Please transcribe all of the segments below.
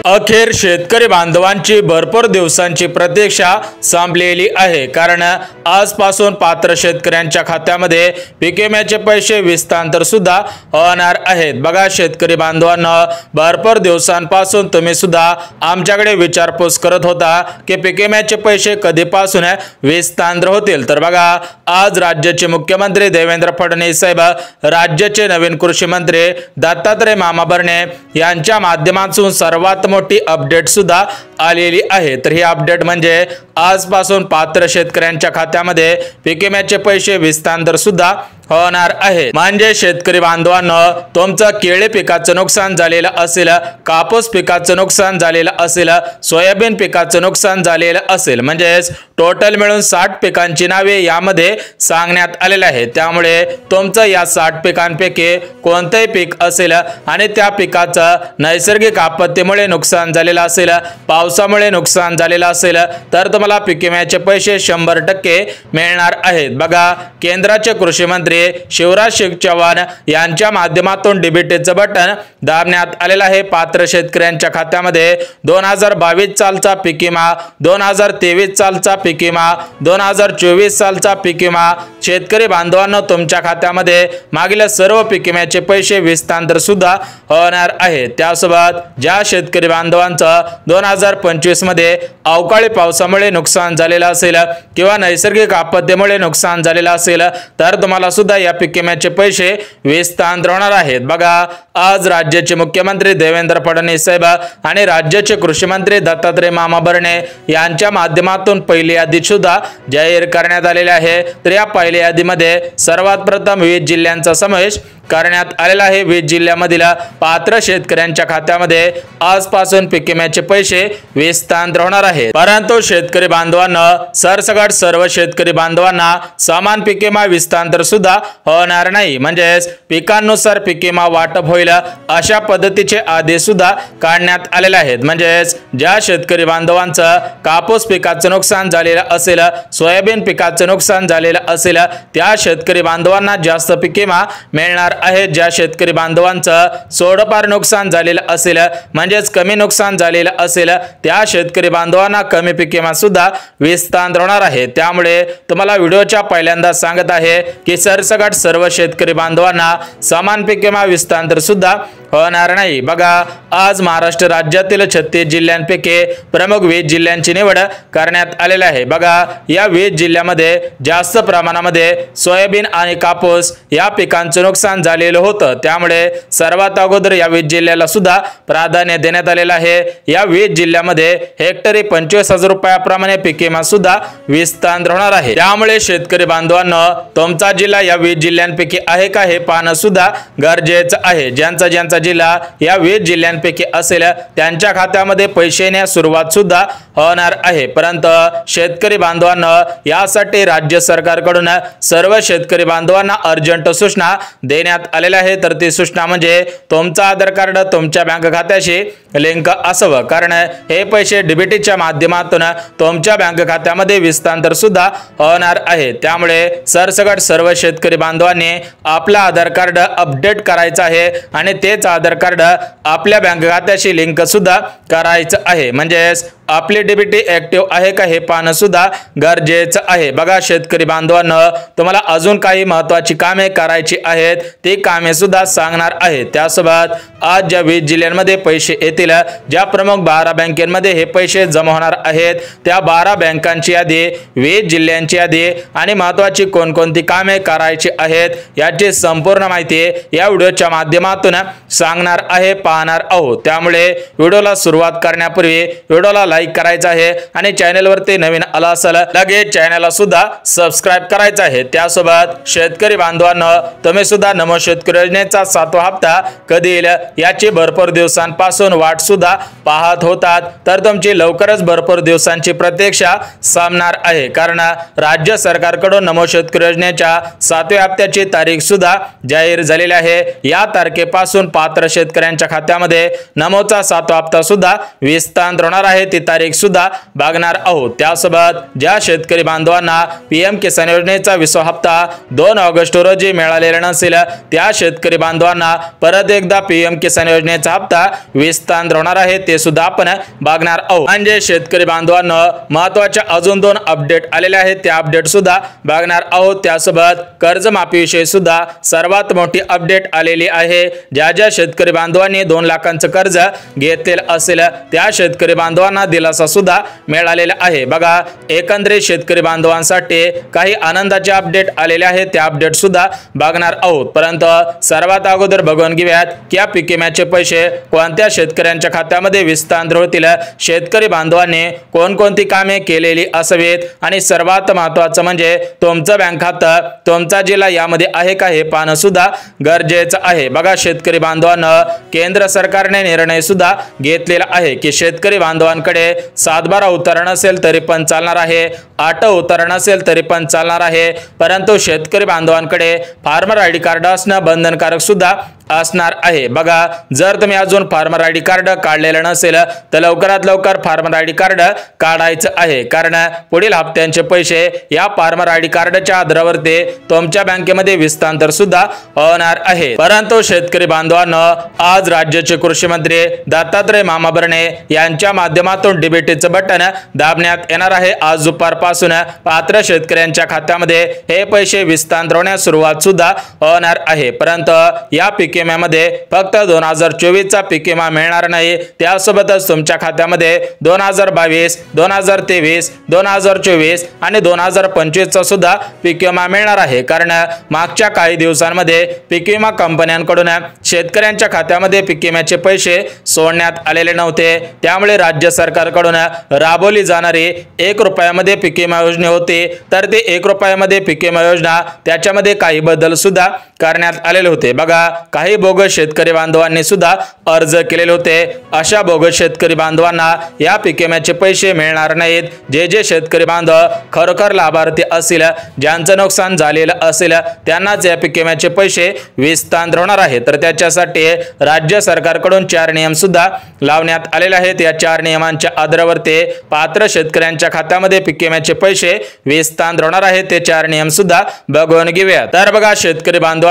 अखेर शेतकरी बांधवांची भरपूर दिवसांची प्रतीक्षा संपलेली आहे। कारण आजपासून पात्र शेतकऱ्यांच्या खात्यामध्ये पीक विम्याचे पैसे हस्तांतर सुद्धा होणार आहेत। बघा शेतकरी बांधवांनो, भरपूर दिवसांपासून तुम्ही सुद्धा आमच्याकडे विचारपूस करत होता की पीक विम्याचे पैसे कधीपासून हस्तांतर होतील। तर बघा आज राज्याचे मुख्यमंत्री देवेंद्र फडणवीस साहेब, राज्याचे नवीन कृषी मंत्री दत्तात्रय मामा भरणे यांच्या माध्यमातून सर्वात मोठी अपडेट सुद्धा आलेली आहे। तर ही अपडेट म्हणजे आजपासून पात्र शेतकऱ्यांच्या खात्यामध्ये पीक विम्याचे पैसे हस्तांतर सुद्धा होणार आहे। म्हणजे शेतकरी बांधवांनो, तुमचं केळी पिकाचं नुकसान झालेलं असेल, कापूस पिकाचं नुकसान झालेलं असेल, सोयाबीन पिकाचं नुकसान झालेलं असेल, म्हणजे टोटल मिळून 60 पिकांची नावे यामध्ये सांगण्यात आलेले आहे। त्यामुळे तुमचं या 60 पिकांपैकी कोणतेही पीक असेल आणि त्या पिकाचं नैसर्गिक आपत्तीमुळे नुकसान झालेलं असेल, पावसामुळे नुकसान झालेलं असेल, तर तुम्हाला पीक विम्याचे पैसे 100% मिळणार आहेत। बघा केंद्राचे कृषी मंत्री शिवराज सिंग चौहान यांच्या माध्यमातून डीबीटीचं बटन दाबण्यात आलेलं आहे। पात्र शेतकऱ्यांच्या खात्यामध्ये 2022 सालचा पीक विमा, 2023 सालचा पीक विमा, 2024 सालचा पीक विमा, शेतकरी बांधवांनो तुमच्या खात्यामध्ये मागील सर्व पीक विम्याचे पैसे हस्तांतर सुद्धा होणार आहेत। त्यासोबत ज्या शेतकरी बांधवांचं 2025 मध्ये अवकाळी पावसामुळे नुकसान झालेलं असेल किंवा नैसर्गिक आपत्तीमुळे नुकसान झालेलं असेल, तर तुम्हाला सुद्धा या पीक विम्याचे पैसे हस्तांतर होणार आहेत। बघा आज राज्याचे मुख्यमंत्री देवेंद्र फडणवीस साहेब आणि राज्याचे कृषी मंत्री दत्तात्रय मामा भरणे यांच्या माध्यमातून पहिली यादी सुद्धा जाहीर करण्यात आलेली आहे। तर या पहिल्या यादीमध्ये सर्वात प्रथम 20 जिल्ह्यांचा समावेश करण्यात आलेला आहे। 20 जिल्ह्यामधील पात्र शेतकऱ्यांच्या खात्यामध्ये आजपासून पीक विम्याचे पैसे हस्तांतर होणार आहेत। परंतु शेतकरी बांधवांना सरसकट सर्व शेतकरी बांधवांना समान पीक विमा हस्तांतर सुद्धा होणार नाही। म्हणजे पिकांनुसार पीक विमा वाटप होईल अशा पद्धतीचे आदेश सुद्धा काढण्यात आलेले आहेत। म्हणजे ज्या शेतकरी बांधवांचं कापूस पिकाचं नुकसान झालेलं असेल, सोयाबीन पिकाचं नुकसान झालेलं असेल, त्या शेतकरी बांधवांना जास्त पीक विमा मिळणार आहे। ज्या शेतकरी बांधवांचं सोडपार नुकसान झालेलं असेल, म्हणजेच कमी नुकसान झालेलं असेल, त्या शेतकरी बांधवांना कमी पीक विमा सुद्धा हस्तांतर होणार आहे। त्यामुळे तुम्हाला व्हिडिओच्या पहिल्यांदा सांगत आहे की सरसकट सर्व शेतकरी बांधवांना समान पीक विमा हस्तांतर सुद्धा होणार नाही। बघा आज महाराष्ट्र राज्यातील 36 जिल्ह्यांपैकी प्रमुख 20 जिल्ह्यांची निवड करण्यात आलेली आहे। बघा या 20 जिल्ह्यामध्ये जास्त प्रमाणामध्ये सोयाबीन आणि कापूस या पिकांचं नुकसान झालेलं होतं। त्यामुळे सर्वात अगोदर या 20 जिल्ह्याला सुद्धा प्राधान्य देण्यात आलेलं आहे। या 20 जिल्ह्यामध्ये हेक्टरी 25,000 रुपयाप्रमाणे पीक विमा सुद्धा हस्तांतर होणार आहे। त्यामुळे शेतकरी बांधवांनो, तुमचा जिल्हा या 20 जिल्ह्यांपैकी आहे का हे पाहणं सुद्धा गरजेचं आहे। ज्यांचा जिल्हा या 20 जिल्ह्यांपैकी असेल त्यांच्या खात्यामध्ये पैसे येण्यास सुरुवात सुद्धा होणार आहे। परंतु शेतकरी बांधवांना यासाठी राज्य सरकारकडून सर्व शेतकरी बांधवांना अर्जंट सूचना देण्यात आलेल्या आहे। तर ती सूचना म्हणजे तुमचं आधार कार्ड तुमच्या बँक खात्याशी लिंक असावं, कारण हे पैसे डीबीटीच्या माध्यमातून तुमच्या बँक खात्यामध्ये हस्तांतर सुद्धा होणार आहे। त्यामुळे सरसकट सर्व शेतकरी बांधवांनी आपलं आधार कार्ड अपडेट करायचं आहे आणि तेच आधार कार्ड आपल्या बँक खात्याशी लिंक सुद्धा करायचं आहे। म्हणजे आपली डीबीटी ऍक्टिव्ह आहे का हे पाहणं सुद्धा गरजेचं आहे। बघा शेतकरी बांधवांनो, तुम्हाला अजून काही महत्त्वाची कामे करायची आहेत, ती कामे सुद्धा सांगणार आहे। त्यासोबत आज ज्या 20 जिल्ह्यांमध्ये पैसे येतील, ज्या प्रमुख 12 बँकांमध्ये हे पैसे जमा होणार आहेत, त्या 12 बँकांची यादी, 20 जिल्ह्यांची यादी आणि महत्त्वाची कोणकोणती कामे करायची आहेत याची संपूर्ण माहिती या व्हिडिओच्या माध्यमातून सांगणार आहे, पाहणार आहोत। त्यामुळे व्हिडिओला सुरुवात करण्यापूर्वी व्हिडिओला लाईक करायचा आहे आणि चॅनलवरती नवीन आला असेल लगेच चॅनलला सुद्धा सबस्क्राइब करायचं आहे। त्यासोबत शेतकरी बांधवांनो, तुम्ही सुद्धा नमो शेतकरी योजनेचा 7वा हप्ता कधी येईल याची भरपूर दिवसांपासून वाट सुद्धा पाहत होतात। तर तुमची लवकरच भरपूर दिवसांची प्रतीक्षा संपणार आहे, कारण राज्य सरकारकडून नमो शेतकरी योजनेच्या 7व्या हप्त्याची तारीख सुद्धा जाहीर झालेली आहे। या तारखेपासून पात्र शेतकऱ्यांच्या खात्यामध्ये नमोचा 7वा हप्ता सुद्धा हस्तांतर होणार आहे। ती तारीख सुद्धा बघणार आहोत। त्यासोबत ज्या शेतकरी बांधवांना पीएम किसान योजनेचा 20वा हप्ता 2 ऑगस्ट रोजी मिळालेला नसेल त्या शेतकरी बांधवांना परत एकदा पीएम किसान योजनेचा हप्ता विस्तार होणार आहे ते सुद्धा आपण बघणार आहोत। म्हणजे शेतकरी बांधवांना महत्त्वाच्या अजून 2 अपडेट आलेले आहेत त्या अपडेट सुद्धा बघणार आहोत। त्यासोबत कर्जमाफीविषयी सुद्धा सर्वात मोठी अपडेट आलेली आहे। ज्या शेतकरी बांधवांनी 2 लाखांचं कर्ज घेतलेलं असेल त्या शेतकरी बांधवांना दिलासा सुद्धा मिळालेला आहे। बघा एकंदरीत शेतकरी बांधवांसाठी काही आनंदाचे अपडेट आलेले आहेत त्या अपडेट सुद्धा बघणार आहोत। परंतु सर्वात अगोदर बघून घेऊयात की या पीक विम्याचे पैसे कोणत्या शेतकऱ्यांच्या खात्यामध्ये विस्तार होतील, शेतकरी बांधवांनी कोणकोणती कामे केलेली असावीत आणि सर्वात महत्त्वाचं म्हणजे तुमचं बँक खातं तुमचा जिल्हा यामध्ये आहे का हे पाहणं सुद्धा गरजेचं आहे। बघा शेतकरी बांधवांना केंद्र सरकारने निर्णय सुद्धा घेतलेला आहे की शेतकरी बांधवांकडे 7/12 उतारा नसेल तरी पण चालणार आहे, 8 उतारा नसेल तरी पण चालणार आहे, परंतु शेतकरी बांधवांकडे फार्मर आयडी कार्ड असणं बंधनकारक सुद्धा असणार आहे। बघा जर तुम्ही अजून फार्मर आयडी कार्ड काढलेलं नसेल तर लवकरात लवकर फार्मर आयडी कार्ड काढायचं आहे, कारण पुढील हप्त्यांचे पैसे या फार्मर आयडी कार्डच्या आधारावरती तुमच्या बँकेमध्ये विस्तार सुद्धा होणार आहे। परंतु शेतकरी बांधवांना आज राज्याचे कृषी मंत्री दत्तात्रय मामा भरणे यांच्या माध्यमातून डीबीटीचं बटन दाबण्यात येणार आहे। आज दुपारपासून पात्र शेतकऱ्यांच्या खात्यामध्ये हे पैसे विस्तार होण्यास सुरुवात सुद्धा होणार आहे। परंतु या पीक विम्यामध्ये फक्त 2024 चा पीक विमा मिळणार नाही, त्यासोबतच तुमच्या खात्यामध्ये 2022, 2023, 2024 आणि 2025 चा सुद्धा पीक विमा मिळणार आहे। कारण मागच्या काही दिवसांमध्ये पीक विमा कंपन्यांकडून शेतकऱ्यांच्या खात्यामध्ये पीक विम्याचे पैसे सोडण्यात आलेले नव्हते, त्यामुळे राज्य सरकारकडून राबवली जाणारी 1 रुपयामध्ये पीक विमा योजना होती, तर ते 1 रुपयामध्ये पीक विमा योजना त्याच्यामध्ये काही बदल सुद्धा करण्यात आलेले होते। बघा काही बोगस शेतकरी बांधवांनी सुद्धा अर्ज केलेले होते, अशा बोगस शेतकरी बांधवांना या पीक विम्याचे पैसे मिळणार नाहीत। जे शेतकरी बांधव खरोखर लाभार्थी असतील, ज्यांचं नुकसान झालेलं असेल त्यांनाच या पीक विम्याचे पैसे विस्तार होणार आहे। तर त्याच्यासाठी राज्य सरकारकडून 4 नियम सुद्धा लावण्यात आलेले आहेत। या 4 नियमांच्या आधारावरती पात्र शेतकऱ्यांच्या खात्यामध्ये पीक विम्याचे पैसे विस्तार होणार आहेत। ते 4 नियम सुद्धा बघून घेऊया। तर बघा शेतकरी बांधवांना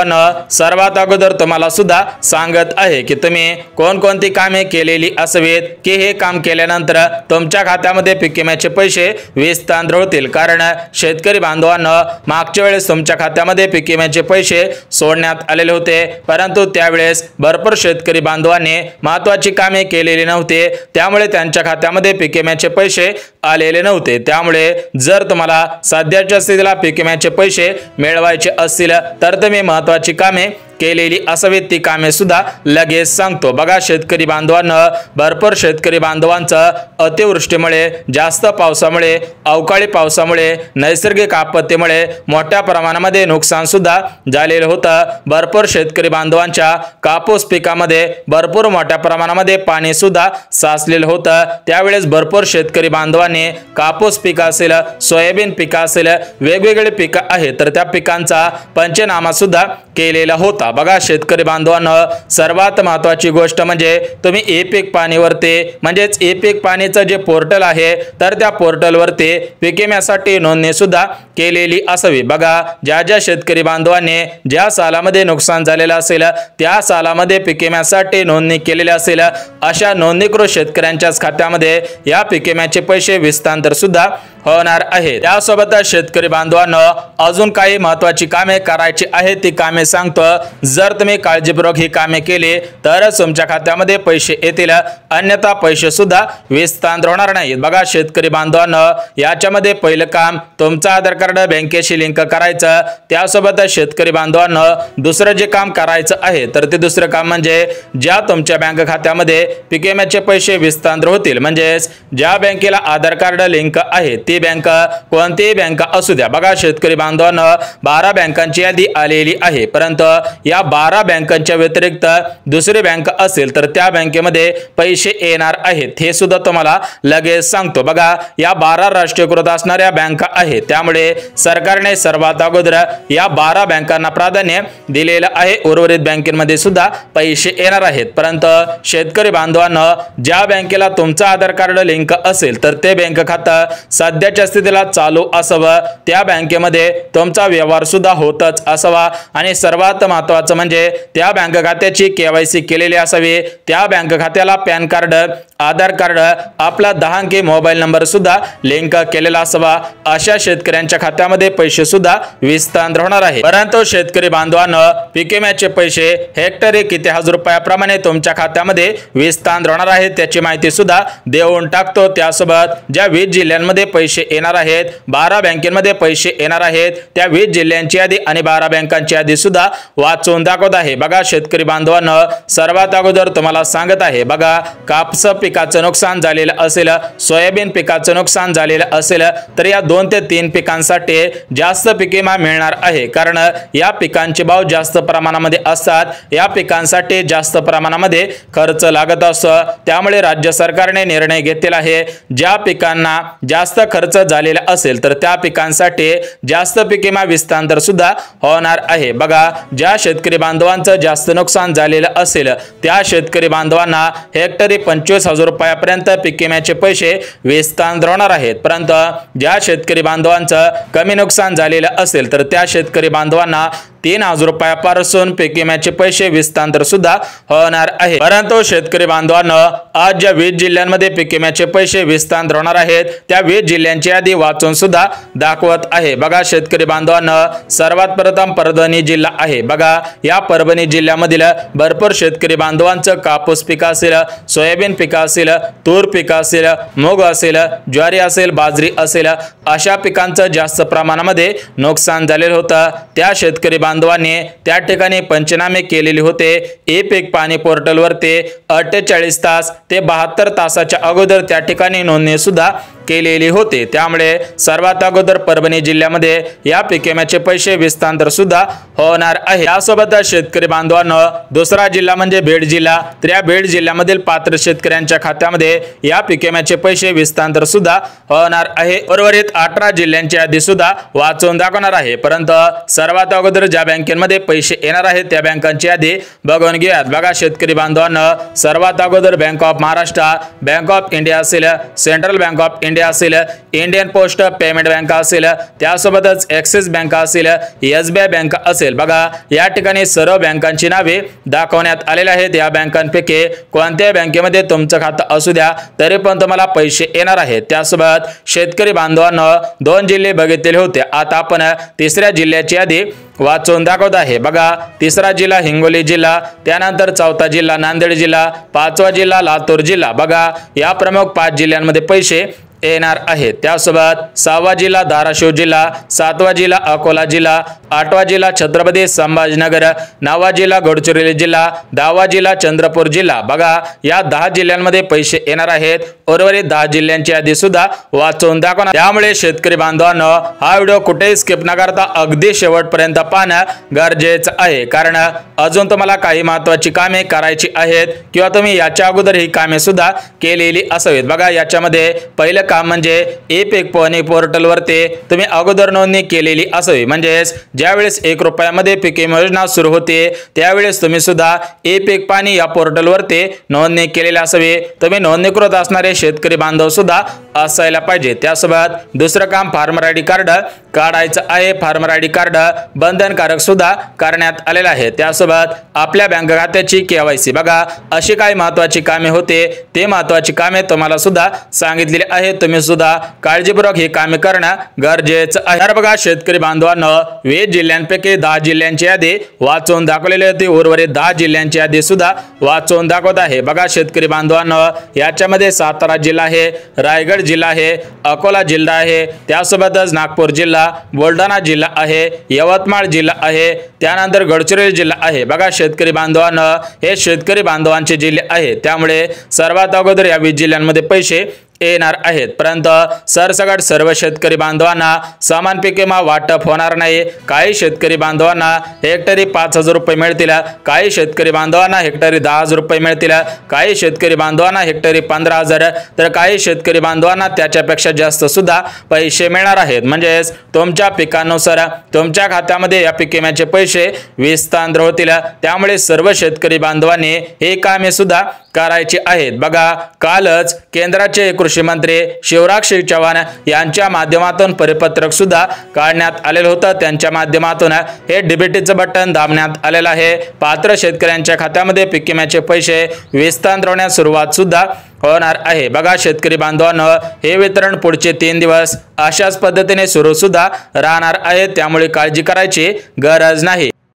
सर्वात अगोदर तुम्हाला सुद्धा सांगत आहे की तुम्ही कोणकोणती कामे केलेली असावीत की हे काम केल्यानंतर तुमच्या खात्यामध्ये पीक विम्याचे पैसे विस्तार होतील। कारण शेतकरी बांधवांना मागच्या वेळेस तुमच्या खात्यामध्ये पीक विम्याचे पैसे सोडण्यात आलेले होते, परंतु त्यावेळेस भरपूर शेतकरी बांधवांनी महत्त्वाची कामे केलेली नव्हती, त्यामुळे त्यांच्या खात्यामध्ये पीक विम्याचे पैसे आलेले नव्हते। त्यामुळे जर तुम्हाला सध्याच्या स्थितीला पीक विम्याचे पैसे मिळवायचे असतील तर तुम्ही महत्त्वाची कामे केलेली असावीत, ती कामे सुद्धा लगेच सांगतो। बघा शेतकरी बांधवांना भरपूर शेतकरी बांधवांचं अतिवृष्टीमुळे, जास्त पावसामुळे, अवकाळी पावसामुळे, नैसर्गिक आपत्तीमुळे मोठ्या प्रमाणामध्ये नुकसान सुद्धा झालेलं होतं। भरपूर शेतकरी बांधवांच्या कापूस पिकामध्ये भरपूर मोठ्या प्रमाणामध्ये पाणी सुद्धा साचलेलं होतं, त्यावेळेस भरपूर शेतकरी बांधवांनी कापूस पीक असेल, सोयाबीन पीक असेल, वेगवेगळे पिकं आहेत तर त्या पिकांचा पंचनामा सुद्धा केलेला होता। बघा शेतकरी बांधवांनो सर्वात महत्त्वाची गोष्ट म्हणजे तुम्ही ई पीक पाणीवरती म्हणजेच ई पीक पाणीचं जे पोर्टल आहे तर त्या पोर्टलवरती पीक विम्यासाठी नोंदणी सुद्धा केलेली असावी। बघा ज्या शेतकरी बांधवांनी ज्या सालामध्ये नुकसान झालेलं असेल त्या सालामध्ये पीक विम्यासाठी नोंदणी केलेली असेल अशा नोंदणीकृत शेतकऱ्यांच्याच खात्यामध्ये या पीक विम्याचे पैसे विस्तार सुद्धा होणार आहे। त्यासोबतच शेतकरी बांधवांनो अजून काही महत्त्वाची कामे करायची आहेत, ती कामे सांगतो। जर तुम्ही काळजीपूर्वक ही कामे केली तरच तुमच्या खात्यामध्ये पैसे येतील, अन्यथा पैसे सुद्धा विस्तार होणार नाहीत। बघा शेतकरी बांधवांनो याच्यामध्ये पहिलं काम तुमचं आधार कार्ड बँकेशी लिंक करायचं। त्यासोबतच शेतकरी बांधवांनो दुसरं जे काम करायचं आहे तर ते दुसरं काम म्हणजे ज्या तुमच्या बँक खात्यामध्ये पीक विम्याचे पैसे विस्तार होतील, म्हणजेच ज्या बँकेला आधार कार्ड लिंक आहे ती ती बँक कोणतीही बँक असू द्या। बघा शेतकरी बांधवांनो 12 बँकांची यादी आलेली आहे, परंतु या 12 बँकांच्या व्यतिरिक्त दुसरी बँक असेल तर त्या बँकेमध्ये पैसे येणार आहेत, हे सुद्धा तुम्हाला लगेच सांगतो। बघा या 12 राष्ट्रीयकृत असणाऱ्या बँका आहेत, त्यामुळे सरकारने सर्वात अगोदर या 12 बँकांना प्राधान्य दिलेलं आहे। उर्वरित बँकेमध्ये सुद्धा पैसे येणार आहेत, परंतु शेतकरी बांधवांनो ज्या बँकेला तुमचं आधार कार्ड लिंक असेल तर ते बँक खातं सध्याच्या स्थितीला चालू असावं, त्या बँकेमध्ये तुमचा व्यवहार सुद्धा होतच असावा आणि सर्वात महत्त्वाचं म्हणजे त्या बँक खात्याची KYC केलेली असावी, त्या बँक खात्याला पॅन कार्ड, आधार कार्ड, आपला 10 अंकी मोबाईल नंबर सुद्धा लिंक केलेला असावा। अशा शेतकऱ्यांच्या खात्यामध्ये पैसे सुद्धा विस्तार होणार आहे। परंतु शेतकरी बांधवांनो पीक विम्याचे पैसे हेक्टरी किती हजार रुपयाप्रमाणे तुमच्या खात्यामध्ये विस्तार होणार आहे त्याची माहिती सुद्धा देऊन टाकतो। त्यासोबत ज्या 20 जिल्ह्यांमध्ये पैसे येणार आहेत, 12 बँकेमध्ये पैसे येणार आहेत, त्या 20 जिल्ह्यांची यादी आणि 12 बँकांची यादी सुद्धा वाचून दाखवत आहे। बघा शेतकरी बांधवांनो सर्वात अगोदर तुम्हाला सांगत आहे, बघा कापूस पिकाचं नुकसान झालेलं असेल, सोयाबीन पिकाचं नुकसान झालेलं असेल तर या 2 ते 3 पिकांसाठी जास्त पीक विमा मिळणार आहे, कारण या पिकांचे भाव जास्त प्रमाणामध्ये असतात, या पिकांसाठी जास्त प्रमाणामध्ये खर्च लागत असतो। त्यामुळे राज्य सरकारने निर्णय घेतलेला आहे ज्या पिकांना जास्त खर्च झालेला असेल तर त्या पिकांसाठी जास्त पीक विमा विस्तार सुद्धा होणार आहे। बघा ज्या शेतकरी बांधवांचं जास्त नुकसान झालेलं असेल त्या शेतकरी बांधवांना हेक्टरी 25,000 रुपयापर्यंत पीक विम्याचे पैसे विस्तार होणार आहेत, परंतु ज्या शेतकरी बांधवांचं कमी नुकसान झालेलं असेल तर त्या शेतकरी बांधवांना 3,000 रुपयापासून पीक विम्याचे पैसे विस्तार सुद्धा होणार आहे। परंतु शेतकरी बांधवांनो आज ज्या 20 जिल्ह्यांमध्ये पीक विम्याचे पैसे विस्तार होणार आहेत त्या 20 जिल्ह्यांची यादी वाचून सुद्धा दाखवत आहे। बघा शेतकरी बांधवांनो सर्वात प्रथम परभणी जिल्हा आहे। बघा या परभणी जिल्ह्यामधील भरपूर शेतकरी बांधवांचं कापूस पीक असेल, सोयाबीन पीक असेल, तूर पीक असेल, मूग असेल, ज्वारी असेल, बाजरी असेल, अशा पिकांचं जास्त प्रमाणामध्ये नुकसान झालेलं होतं। त्या शेतकरी बांधवांनी त्या ठिकाणी पंचनामे केलेले होते। ई पीक पाणी पोर्टलवरती 48 तास ते 72 तासाच्या अगोदर त्या ठिकाणी नोंदणी सुद्धा केलेली होते, त्यामुळे सर्वात अगोदर परभणी जिल्ह्यामध्ये या पीक विम्याचे पैसे विस्तार सुद्धा होणार आहे। यासोबत शेतकरी बांधवांनो दुसरा जिल्हा म्हणजे बीड जिल्हा, तर या बीड जिल्ह्यामधील पात्र शेतकऱ्यांच्या खात्यामध्ये या पीक विम्याचे पैसे विस्तार सुद्धा होणार आहे। उर्वरित 18 जिल्ह्यांची यादी सुद्धा वाचून दाखवणार आहे, परंतु सर्वात अगोदर ज्या बँकेमध्ये पैसे येणार आहेत त्या बँकांची यादी बघून घेऊयात। बघा शेतकरी बांधवांनो सर्वात अगोदर bank of Maharashtra, bank of India असेल, सेंट्रल बँक ऑफ इंडिया असेल, इंडियन पोस्ट पेमेंट बँक असेल, त्यासोबतच ॲक्सिस बँक असेल, SBI बँक असेल। बघा या ठिकाणी सर्व बँकांची नावे दाखवण्यात आलेली आहेत। या बँकांपैकी कोणत्याही बँकेमध्ये तुमचं खातं असू द्या तरी पण तुम्हाला पैसे येणार आहेत। त्यासोबत शेतकरी बांधवांनो 2 जिल्हे बघितलेले होते, आता आपण तिसऱ्या जिल्ह्याची यादी वाचून दाखवत आहे। बघा तिसरा जिल्हा हिंगोली जिल्हा, त्यानंतर चौथा जिल्हा नांदेड जिल्हा, 5वा जिल्हा लातूर जिल्हा। बघा या प्रमुख 5 जिल्ह्यांमध्ये पैसे येणार आहेत। त्यासोबत 6वा जिल्हा धाराशिव जिल्हा, 7वा जिल्हा अकोला जिल्हा, 8वा जिल्हा छत्रपती संभाजीनगर, 9वा जिल्हा गडचिरोली जिल्हा, 10वा जिल्हा चंद्रपूर जिल्हा। बघा या 10 जिल्ह्यांमध्ये पैसे येणार आहेत। उर्वरित 10 जिल्ह्यांची यादी सुद्धा वाचून दाखवणार, त्यामुळे शेतकरी बांधवांनो हा व्हिडिओ कुठेही स्किप न करता अगदी शेवटपर्यंत पाहणं गरजेचं आहे, कारण अजून तुम्हाला काही महत्त्वाची कामे करायची आहेत किंवा तुम्ही याच्या अगोदर ही कामे सुद्धा केलेली असावीत। बघा याच्यामध्ये पहिलं काम म्हणजे ई पीक पाणी पोर्टलवरती तुम्ही अगोदर नोंदणी केलेली असावी, म्हणजेच ज्यावेळेस 1 रुपयामध्ये पीक विमा योजना सुरू होते त्यावेळेस तुम्ही सुद्धा ई पीक पाणी या पोर्टलवरती नोंदणी केलेली असावी। तुम्ही नोंदणीकृत असणारे शेतकरी बांधव सुद्धा असायला पाहिजे। त्यासोबत दुसरं काम फार्मर आयडी कार्ड काढायचं आहे। फार्मर आयडी कार्ड बंधनकारक सुद्धा करण्यात आलेलं आहे। त्यासोबत आपल्या बँक खात्याची KYC। बघा अशी काही महत्त्वाची कामे होते, ते महत्त्वाची कामे तुम्हाला सुद्धा सांगितलेली आहेत, तुम्ही सुद्धा काळजीपूर्वक ही कामे करणं गरजेचं आहे। तर बघा शेतकरी बांधवांनो 20 जिल्ह्यांपैकी 10 जिल्ह्यांची यादी वाचून दाखवलेली होती, उर्वरित 10 जिल्ह्यांची यादी सुद्धा वाचून दाखवत आहे। बघा शेतकरी बांधवांनो याच्यामध्ये सातारा जिल्हा आहे, रायगड जिल्हा आहे, अकोला जिल्हा आहे, त्यासोबतच नागपूर जिल्हा, बुलढाणा जिल्हा आहे, यवतमाळ जिल्हा आहे, त्यानंतर गडचिरोली जिल्हा आहे। बघा शेतकरी बांधवांनो हे शेतकरी बांधवांचे जिल्हे आहेत, त्यामुळे सर्वात अगोदर या 20 जिल्ह्यांमध्ये पैसे येणार आहेत। परंतु सरसकट सर्व शेतकरी बांधवांना समान पीक विमा वाटप होणार नाही। काही शेतकरी बांधवांना हेक्टरी 5,000 रुपये मिळतील, काही शेतकरी बांधवांना हेक्टरी 10,000 रुपये मिळतील, काही शेतकरी बांधवांना हेक्टरी 15,000, तर काही शेतकरी बांधवांना त्याच्यापेक्षा जास्त सुद्धा पैसे मिळणार आहेत। म्हणजेच तुमच्या पिकानुसार तुमच्या खात्यामध्ये या पीक विम्याचे पैसे विस्तार होतील। त्यामुळे सर्व शेतकरी बांधवांनी हे कामे सुद्धा करायची आहेत। बघा, कालच केंद्राचे कृषी मंत्री शिवराज सिंह चौहान यांच्या माध्यमातून परिपत्रक सुद्धा काढण्यात आलेलं होतं। त्यांच्या माध्यमातून हे डीबीटीचं बटन दाबण्यात आलेलं आहे। पात्र शेतकऱ्यांच्या खात्यामध्ये पीक विम्याचे पैसे विस्तार होण्यास सुरुवात सुद्धा होणार आहे। बघा शेतकरी बांधवांनो, हे वितरण पुढचे 3 दिवस अशाच पद्धतीने सुरू सुद्धा राहणार आहे। त्यामुळे काळजी करायची गरज नाही।